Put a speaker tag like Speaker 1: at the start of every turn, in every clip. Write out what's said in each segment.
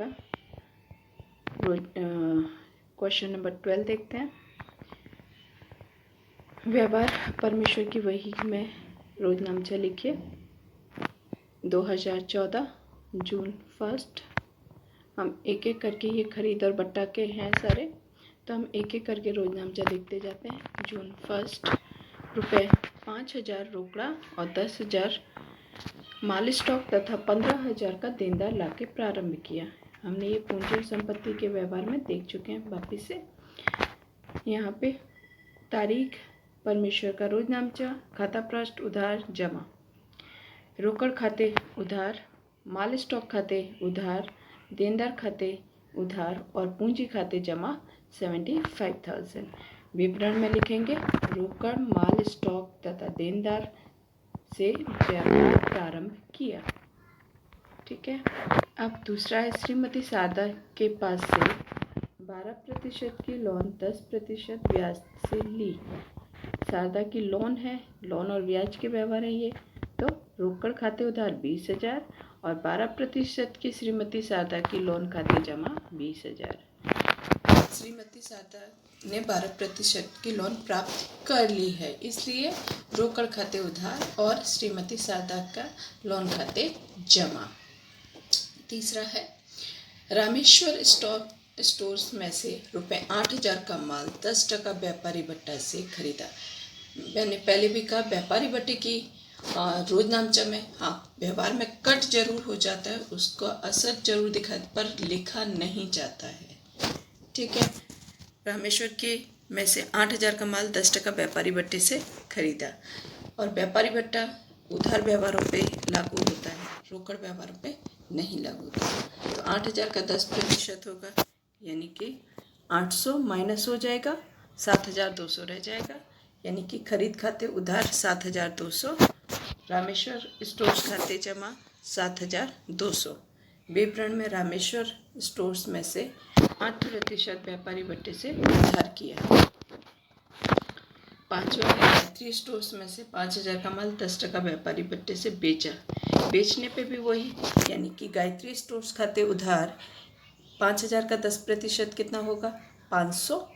Speaker 1: का question number 12 देखते हैं। व्यवहार परमेश्वर की वही में रोजनामचा लिखिए। 2014 जून 1। हम एक एक करके, ये खरीद और बट्टा के हैं सारे, तो हम एक एक करके रोजनामचा लिखते जाते हैं। जून 1 रुपये 5,000 रोकड़ा और 10,000 माल स्टॉक तथा 15,000 का देनदार लाके प्रारंभ किया। हमने ये पूंजी और संपत्ति के व्यवहार में देख चुके हैं वापिस से। यहाँ पे तारीख, परमेश्वर का रोजनामचा, खाता पृष्ठ, उधार, जमा, रोकड़ खाते उधार, माल स्टॉक खाते उधार, देनदार खाते उधार और पूंजी खाते जमा 75,000। विवरण में लिखेंगे रोकड़, माल स्टॉक तथा देनदार से व्यापार प्रारंभ किया। ठीक है। अब दूसरा है, श्रीमती शारदा के पास से 12% की लोन 10% ब्याज से ली। शारदा की लोन है, लोन और ब्याज के व्यवहार है ये। तो रोकड़ खाते उधार 20,000 और 12% की श्रीमती शारदा की लोन खाते जमा 20,000। श्रीमती शारदा ने 12% की लोन प्राप्त कर ली है, इसलिए रोकड़ खाते उधार और श्रीमती शारदा का लोन खाते जमा। तीसरा है, रामेश्वर स्टोर्स में से रुपये 8,000 का माल 10% व्यापारी भट्टा से खरीदा। मैंने पहले भी कहा, व्यापारी भट्टे की रोजनामचा में व्यवहार में कट जरूर हो जाता है, उसको असर जरूर दिखा पर लिखा नहीं जाता है। ठीक है। रामेश्वर के में से 8,000 का माल 10% व्यापारी भट्टे से खरीदा और व्यापारी भट्टा उधार व्यवहारों पे लागू होता है, रोकड़ व्यवहारों पे नहीं लागू होता। तो 8,000 का 10% होगा, यानी कि 800 माइनस हो जाएगा, 7,200 रह जाएगा, यानी कि खरीद खाते उधार 7,200, रामेश्वर स्टोर्स खाते जमा 7,200। विवरण में रामेश्वर स्टोर्स में से 8% व्यापारी भट्टे से उधार किया। पांचवा, गायत्री स्टोर्स में से 5,000 का माल 10% व्यापारी भट्टे से बेचा। बेचने पे भी वही, यानी कि गायत्री स्टोर्स खाते उधार 5,000 का 10% कितना होगा, 500।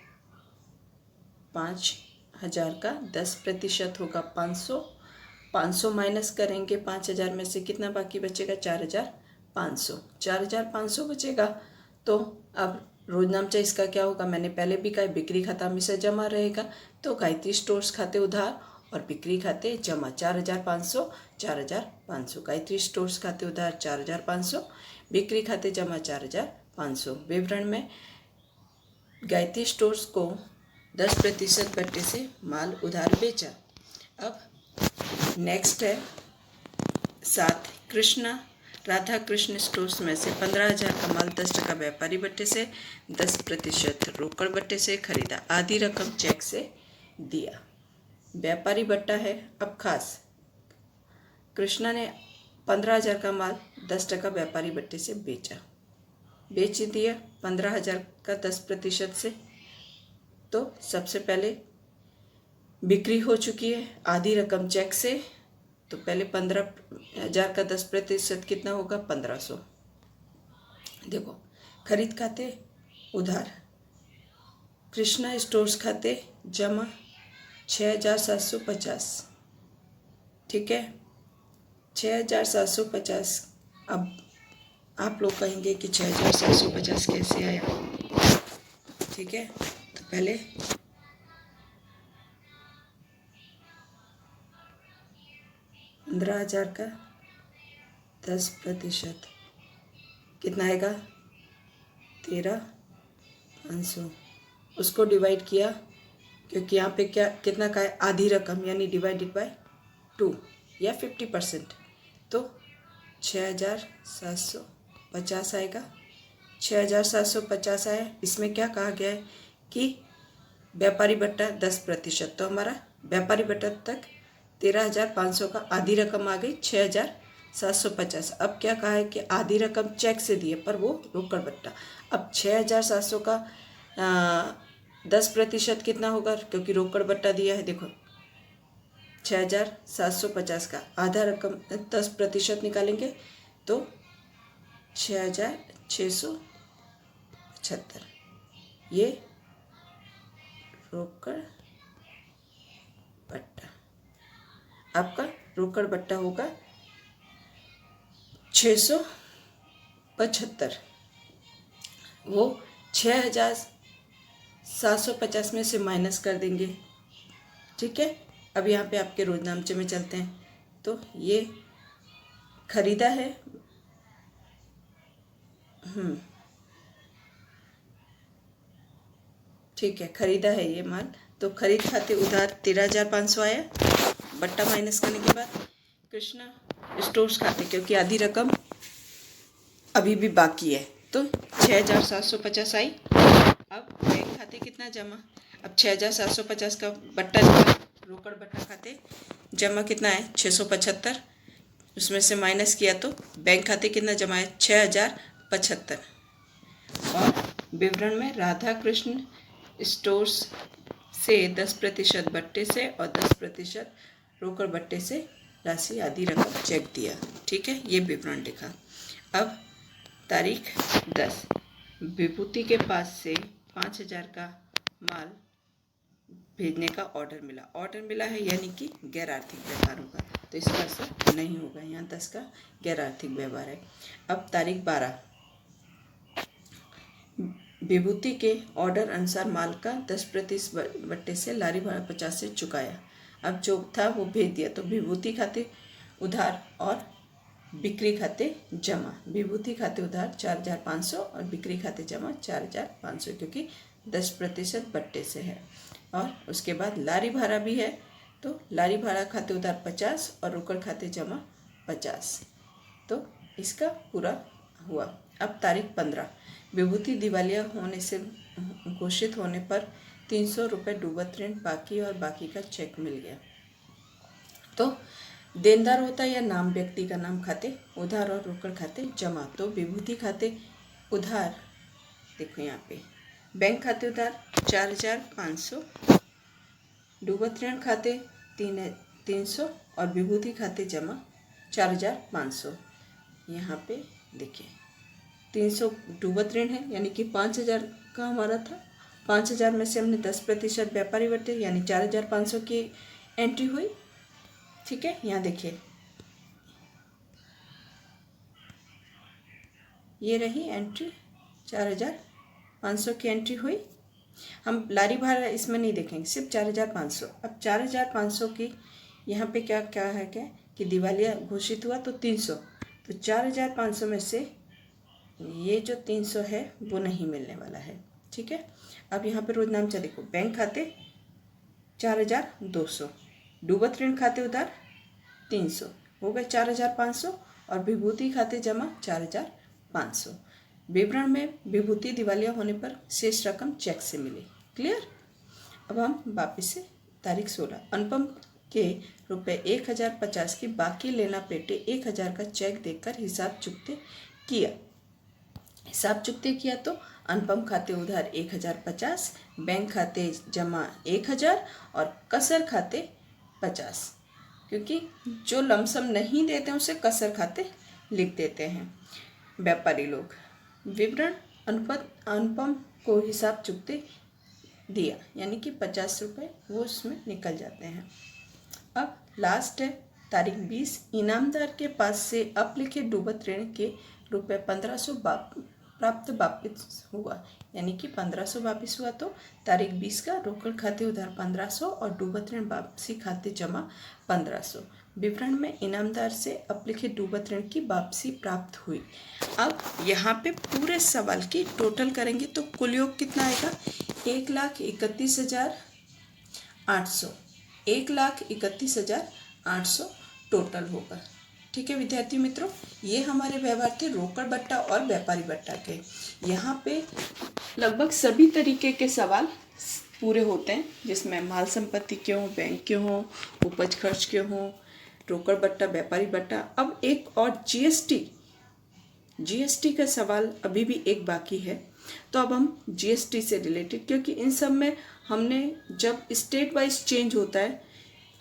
Speaker 1: 5,000 का 10% होगा 500। 500 माइनस करेंगे 5,000 में से कितना बाकी बचेगा, 4,500। 4,500 बचेगा। तो अब रोजनामचा इसका क्या होगा, मैंने पहले भी कहा, बिक्री खाता हमेशा जमा रहेगा। तो गायत्री स्टोर्स खाते उधार और बिक्री खाते जमा 4,500, 4,500। गायत्री स्टोर्स खाते उधार 4,500, बिक्री खाते जमा 4,500। विवरण में गायत्री स्टोर्स को 10% भट्टे से माल उधार बेचा। अब नेक्स्ट है 7, राधा कृष्ण स्टोर्स में से 15,000 का माल 10% व्यापारी भट्टे से 10% रोकड़ भट्टे से खरीदा। आधी रकम चेक से दिया। व्यापारी भट्टा है। अब खास, कृष्णा ने 15,000 का माल 10% व्यापारी भट्टे से बेच दिया 15,000 का 10% से। तो सबसे पहले बिक्री हो चुकी है, आधी रकम चेक से। तो पहले 15,000 का 10% कितना होगा, 1,500। देखो, खरीद खाते उधार, कृष्णा स्टोर्स खाते जमा 6,750। ठीक है, 6,750। अब आप लोग कहेंगे कि 6,750 कैसे आया। ठीक है, तो पहले 15,000 का 10% कितना आएगा, 13,500। उसको डिवाइड किया, क्योंकि यहाँ पे कितना का है, आधी रकम, यानी डिवाइडेड बाय 2 या 50%। तो 6,750 आएगा। 6,750 आया। इसमें क्या कहा गया है कि व्यापारी भट्टा 10%। तो हमारा व्यापारी भट्टा तक 13,500 का आधी रकम आ गई, 6,750। अब क्या कहा है कि आधी रकम चेक से दी है, पर वो रोकड़ भट्टा। अब 6,700 का 10% कितना होगा, क्योंकि रोकड़ भट्टा दिया है। देखो, 6,750 का आधा रकम 10% निकालेंगे तो 6,000
Speaker 2: 675। ये रोकड़ बट्टा, आपका रोकड़ बट्टा होगा 675। वो 6750 में से माइनस कर देंगे। ठीक है, अब यहाँ पे आपके रोजनामचे में चलते हैं। तो ये खरीदा है, ठीक है, खरीदा है ये माल। तो खरीद खाते उधार 13,500 आया, बट्टा माइनस करने के बाद कृष्णा स्टोर्स खाते, क्योंकि आधी रकम अभी भी बाकी है, तो 6,750 आई। अब बैंक खाते कितना जमा, अब 6,750 का बट्टा जमा, रोकड़ बट्टा खाते जमा कितना है 675, उसमें से माइनस किया तो बैंक खाते कितना जमा है 6,075। और विवरण में राधा कृष्ण स्टोर्स से 10% बट्टे से और 10% रोकड़ बट्टे से राशि आधी रकम चेक दिया। ठीक है, ये विवरण लिखा। अब तारीख 10, विभूति के पास से 5,000 का माल भेजने का ऑर्डर मिला है, यानी कि गैर आर्थिक व्यवहारों का, तो इसका असर नहीं होगा। यहाँ 10 का गैर आर्थिक व्यवहार है। अब तारीख 12, विभूति के ऑर्डर अनुसार माल का 10% बट्टे से लारी भाड़ा 50 से चुकाया। अब जो था वो भेज दिया, तो विभूति खाते उधार और बिक्री खाते जमा। विभूति खाते उधार 4,500 और बिक्री खाते जमा 4,500, क्योंकि 10% बट्टे से है। और उसके बाद लारी भाड़ा भी है, तो लारी भाड़ा खाते उधार 50 और रोकड़ खाते जमा 50, तो इसका पूरा हुआ। अब तारीख 15, विभूति दिवालिया होने से घोषित होने पर 300 रुपये डूबत ऋण बाकी और बाकी का चेक मिल गया। तो देनदार होता है या नाम व्यक्ति का नाम खाते उधार और रोकड़ खाते जमा। तो विभूति खाते उधार, देखो यहाँ पे बैंक खाते उधार 4,500, डूबत ऋण खाते 300 और विभूति खाते जमा 4,500। यहाँ पे देखिए 300 डूबत ऋण है, यानी कि 5,000 का हमारा था। 5,000 में से हमने 10% व्यापारी बटे, यानी 4,500 की एंट्री हुई। ठीक है, यहाँ देखिए ये रही एंट्री, 4,500 की एंट्री हुई। हम लारी भाड़ा इसमें नहीं देखेंगे, सिर्फ 4,500। अब 4,500 की यहाँ पे क्या क्या है, क्या कि दिवालिया घोषित हुआ तो 300, तो 4,500 में से ये जो 300 है वो नहीं मिलने वाला है। ठीक है, अब यहाँ पे रोजनामचा देखो, बैंक खाते 4,200, डूबत ऋण खाते उधार 300, हो गए 4,500 और विभूति खाते जमा 4,500। विवरण में विभूति दिवालिया होने पर शेष रकम चेक से मिली। क्लियर। अब हम वापिस से तारीख 16, अनुपम के रुपये 1,050 की बाकी लेना पेटे 1,000 का चेक देकर हिसाब चुकते किया तो अनुपम खाते उधार 1,050, बैंक खाते जमा 1,000 और कसर खाते 50, क्योंकि जो लमसम नहीं देते हैं उसे कसर खाते लिख देते हैं व्यापारी लोग। विवरण अनुपम को हिसाब चुकते दिया, यानी कि 50 रुपये वो उसमें निकल जाते हैं। अब लास्ट है तारीख 20, इनामदार के पास से अपलिखित डूबत ऋण के रुपये 1,500 प्राप्त वापिस हुआ, यानी कि 1,500 वापिस हुआ। तो तारीख 20 का रोकड़ खाते उधार 1,500 और डूबत ऋण वापसी खाते जमा 1,500। विवरण में इनामदार से अपलिखित डूबत ऋण की वापसी प्राप्त हुई। अब यहाँ पे पूरे सवाल की टोटल करेंगे तो कुल योग कितना आएगा, 1,31,800, 1,31,800 टोटल होगा। ठीक है विद्यार्थी मित्रों, ये हमारे व्यवहार थे रोकड़ बट्टा और व्यापारी बट्टा के। यहाँ पे लगभग सभी तरीके के सवाल पूरे होते हैं, जिसमें माल संपत्ति क्यों, बैंक क्यों हो, उपज खर्च क्यों हो, रोकड़ बट्टा, व्यापारी बट्टा। अब एक और जीएसटी का सवाल अभी भी एक बाकी है, तो अब हम जीएसटी से रिलेटेड, क्योंकि इन सब में हमने जब स्टेट वाइज चेंज होता है,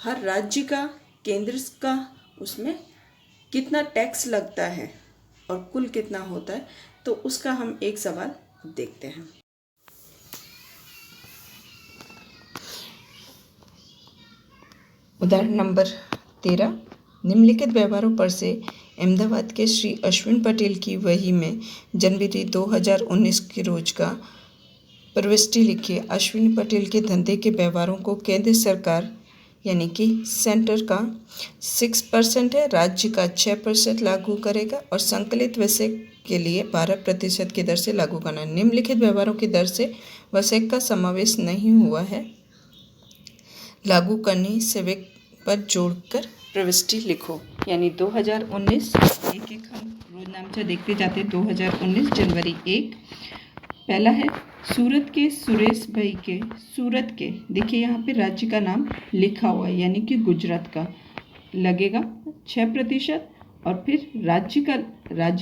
Speaker 2: हर राज्य का, केंद्र का, उसमें कितना टैक्स लगता है और कुल कितना होता है, तो उसका हम एक सवाल देखते हैं। उदाहरण नंबर 13, निम्नलिखित व्यवहारों पर से अहमदाबाद के श्री अश्विन पटेल की वही में जनवरी 2019 के रोज का प्रविष्टि लिखिए। अश्विनी पटेल के धंधे के व्यवहारों को केंद्र सरकार यानी कि सेंटर का 6% है, राज्य का 6% लागू करेगा और संकलित वसेक के लिए 12% की दर से लागू करना है। निम्नलिखित व्यवहारों की दर से वसेक का समावेश नहीं हुआ है, लागू करने से वेक पर जोड़कर प्रविष्टि लिखो। यानी 2019 एक एक हम रोजनामचा देखते जाते हैं। 2019 जनवरी 1 पहला है सूरत के सुरेश भाई के, सूरत के, देखिए यहाँ पे राज्य का नाम लिखा हुआ है यानी कि गुजरात का लगेगा 6% और फिर राज्य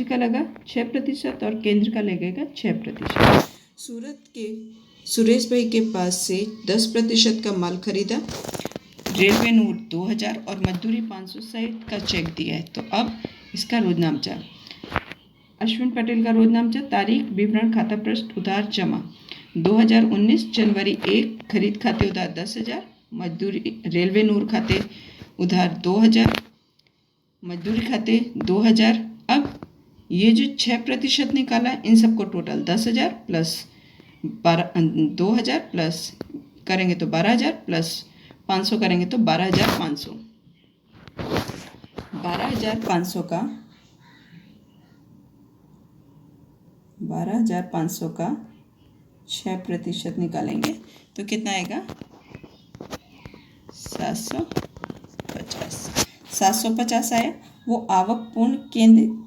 Speaker 2: का लगा 6% और केंद्र का लगेगा 6%। सूरत के सुरेश भाई के पास से 10% का माल खरीदा, रेलवे नोट 2000 और मजदूरी 500 सहित का चेक दिया है। तो अब इसका रोजनामचा, अश्विन पटेल का रोजनामचा, तारीख, विवरण, खाता पृष्ठ, उधार, जमा 2019 जनवरी 1 खरीद खाते उधार 10,000, मजदूरी रेलवे नूर खाते उधार 2000, मजदूरी खाते 2000। अब ये जो 6% निकाला है इन सबको टोटल 10,000 प्लस 2000 प्लस करेंगे तो 12,000 प्लस 500 करेंगे तो 12,500। 12,500 का 6% निकालेंगे तो कितना आएगा? 750 आया। वो आवक पूर्ण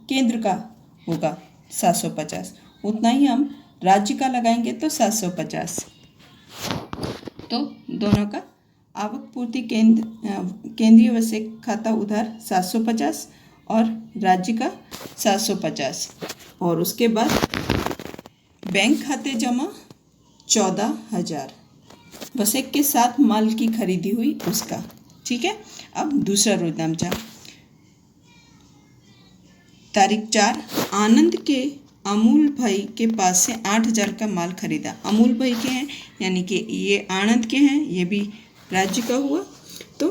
Speaker 2: केंद्र का होगा 750, उतना ही हम राज्य का लगाएंगे तो 750। तो दोनों का आवक पूर्ति केंद्रीय वसेक खाता उधार 750 और राज्य का 750 और उसके बाद बैंक खाते जमा 14,000, वसेक के साथ माल की खरीदी हुई उसका। ठीक है। अब दूसरा रोजनामचा, तारीख 4, आनंद के अमूल भाई के पास से 8,000 का माल खरीदा। अमूल भाई के हैं यानी कि ये आनंद के हैं, ये भी राज्य का हुआ। तो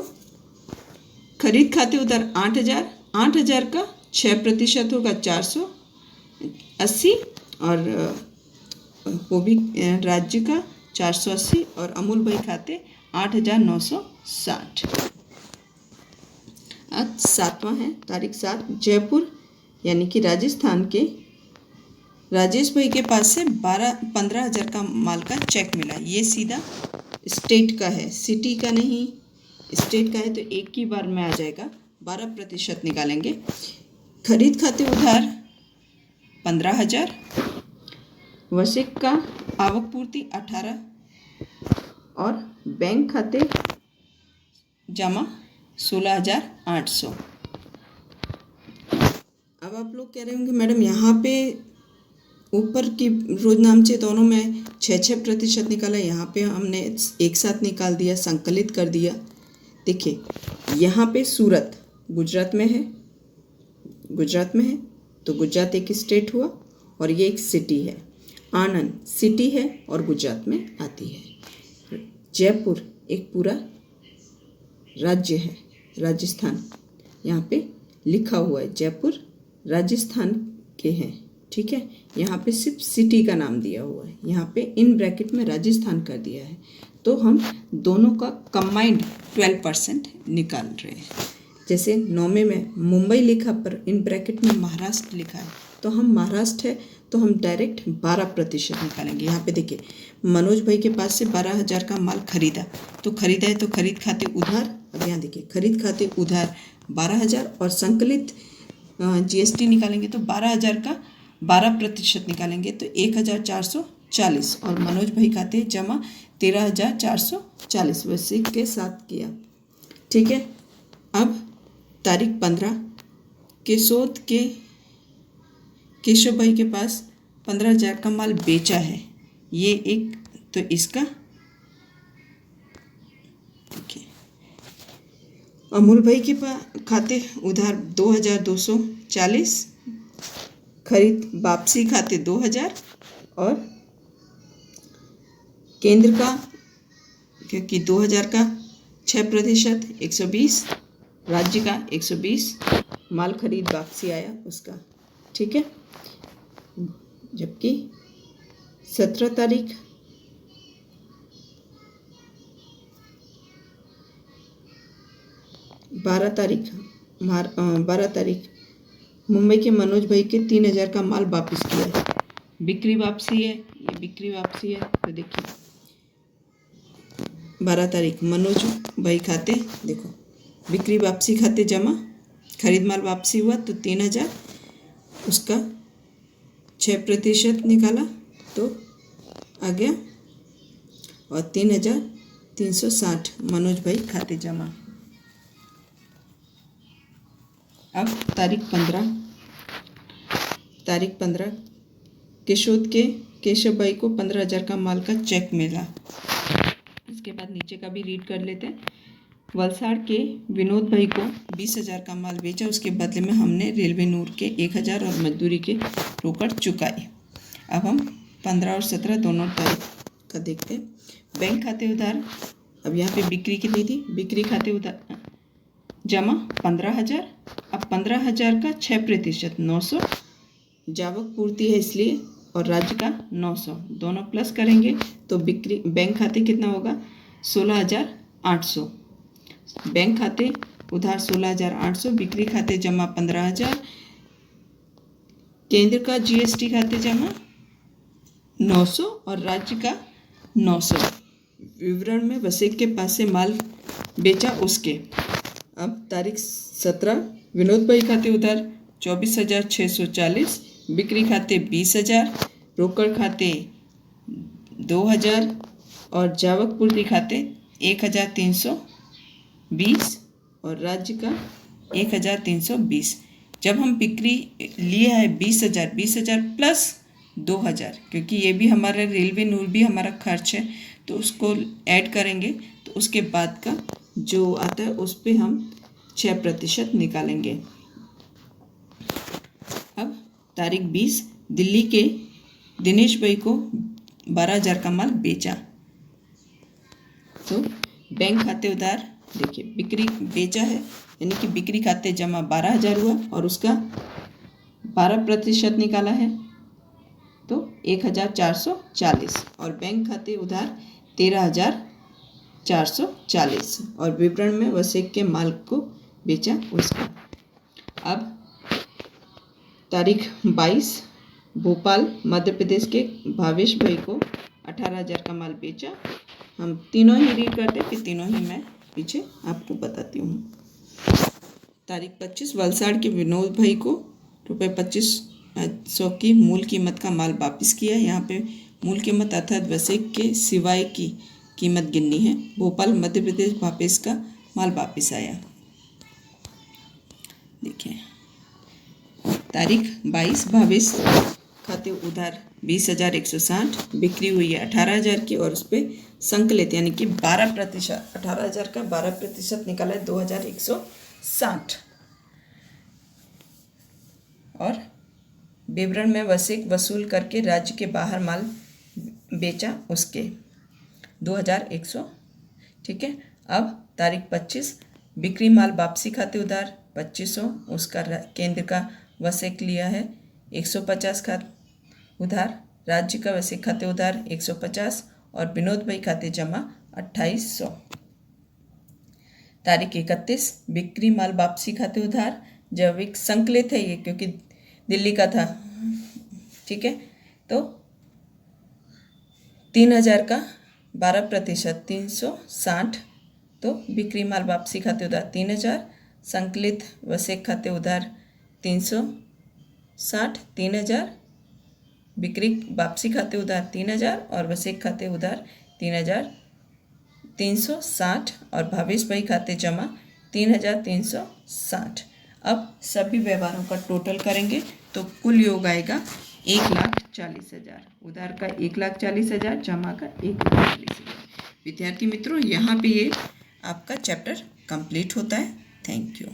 Speaker 2: खरीद खाते उधार 8,000 का 6% होगा 480 और वो भी राज्य का 480 और अमूल भाई खाते 8,960। आज 7वां है, तारीख 7, जयपुर यानी कि राजस्थान के राजेश भाई के पास से 15,000 का माल का चेक मिला। ये सीधा स्टेट का है, सिटी का नहीं, स्टेट का है तो एक ही बार में आ जाएगा। 12% निकालेंगे। खरीद खाते उधार 15,000, वसेक का आवक पूर्ति 18 और बैंक खाते जमा 16,800। अब आप लोग कह रहे होंगे मैडम यहाँ पे ऊपर की रोजनामचे दोनों में 6% निकाला, यहाँ पे हमने एक साथ निकाल दिया, संकलित कर दिया। देखिए यहाँ पे सूरत गुजरात में है तो गुजरात एक स्टेट हुआ और ये एक सिटी है। आनंद सिटी है और गुजरात में आती है। जयपुर एक पूरा राज्य है, राजस्थान, यहाँ पे लिखा हुआ है जयपुर राजस्थान के हैं। ठीक है। यहाँ पे सिर्फ सिटी का नाम दिया हुआ है, यहाँ पे इन ब्रैकेट में राजस्थान कर दिया है। तो हम दोनों का कंबाइंड 12% निकाल रहे हैं। जैसे 9वें में मुंबई लिखा पर इन ब्रैकेट में महाराष्ट्र लिखा है, तो हम महाराष्ट्र है तो हम डायरेक्ट 12% निकालेंगे। यहाँ पे देखिए मनोज भाई के पास से 12,000 का माल खरीदा, तो खरीदा है तो खरीद खाते उधार, अब यहाँ देखिए खरीद खाते उधार 12,000 और संकलित GST निकालेंगे तो 12,000 का 12% निकालेंगे तो 1,440 और मनोज भाई खाते जमा 13,440 वसेक के साथ किया। ठीक है। अब तारीख 15, केशोद के केशव भाई के पास 15,000 का माल बेचा है, ये एक, तो इसका देखिए अमूल भाई के पास खाते उधार 2,240 खरीद वापसी खाते 2000 और केंद्र का, क्योंकि 2000 का 6% 120, राज्य का 120, माल खरीद वापसी आया उसका, ठीक है। जबकि 17 तारीख 12 तारीख मुंबई के मनोज भाई के 3000 का माल वापस किया है, बिक्री वापसी है, ये बिक्री वापसी है। तो देखिए 12 तारीख मनोज भाई खाते, देखो बिक्री वापसी खाते जमा, खरीद माल वापसी हुआ तो 3000, उसका 6% निकाला तो आ गया, और 3360 मनोज भाई खाते जमा। अब तारीख 15 केशोद के केशव भाई को 15,000 का माल का चेक मिला। इसके बाद नीचे का भी रीड कर लेते हैं। वलसाड़ के विनोद भाई को 20,000 का माल बेचा, उसके बदले में हमने रेलवे नूर के 1,000 और मजदूरी के रोकड़ चुकाई। अब हम 15 और 17 दोनों तारीख का देखते हैं। बैंक खाते उधार, अब यहाँ पे बिक्री कितनी थी, बिक्री खाते उधार जमा 15,000, अब 15,000 का 6% 900, जावक पूर्ति है इसलिए, और राज्य का 900, दोनों प्लस करेंगे तो बिक्री बैंक खाते कितना होगा 16,800, बैंक खाते उधार 16,800, बिक्री खाते जमा 15,000, केंद्र का GST खाते जमा 900 और राज्य का 900। विवरण में वसेक के पास से माल बेचा उसके। अब तारीख 17 विनोद भाई खाते उधार 24,640, बिक्री खाते 20,000, रोकड़ खाते 2,000 और जावक पूर्ति खाते 1,320 और राज्य का 1,320। जब हम बिक्री लिया है 20,000 प्लस 2,000, क्योंकि ये भी हमारा रेलवे नूर भी हमारा खर्च है, तो उसको ऐड करेंगे तो उसके बाद का जो आता है उस पर हम 6% निकालेंगे। अब तारीख 20 दिल्ली के दिनेश भाई को 12,000 का माल बेचा, तो बैंक खाते उधार देखिए बिक्री बेचा है यानी कि बिक्री खाते जमा 12,000 हुआ और उसका 12% निकाला है तो 1,440, और बैंक खाते उधार 13,440 और विवरण में वसेक के माल को बेचा उसका। अब तारीख 22 भोपाल मध्य प्रदेश के भावेश भाई को 18,000 का माल बेचा। हम तीनों ही रीड करते फिर तीनों ही मैं पीछे आपको बताती हूँ। तारीख 25 वलसाड़ के विनोद भाई को ₹2500 की मूल कीमत का माल वापस किया। यहाँ पे मूल कीमत अर्थात वसेक के सिवाय की कीमत गिननी है। भोपाल मध्य प्रदेश भावेश का माल वापस आया। देखिए तारीख 22 भावेश खाते उधार 20,160, बिक्री हुई है 18,000 की और उस पर संकलित यानी कि 12%, 18,000 का 12% निकाला है 2,160, और विवरण में वसेक वसूल करके राज्य के बाहर माल बेचा उसके 2,100, ठीक है। अब तारीख 25 बिक्री माल वापसी खाते उधार 2,500, उसका केंद्र का वसेक लिया है 150 खाते उधार, राज्य का वसेक खाते उधार 150 और विनोद भाई खाते जमा 2,800। तारीख 31 बिक्री माल वापसी खाते उधार, जब एक संकलित है ये क्योंकि दिल्ली का था, ठीक है, तो 3,000 का 12% 360, तो बिक्री माल वापसी खाते उधार 3,000, संकलित वसेक खाते उधार 360, 3,000, बिक्री वापसी खाते उधार 3,000 और वसेक खाते उधार 3,360 और भावेश भाई खाते जमा 3,360। अब सभी व्यवहारों का टोटल करेंगे तो कुल योग आएगा 1,40,000। उधार का 1,40,000, जमा का 1,40,000। विद्यार्थी मित्रों, यहाँ पे ये आपका चैप्टर कंप्लीट होता है। Thank you.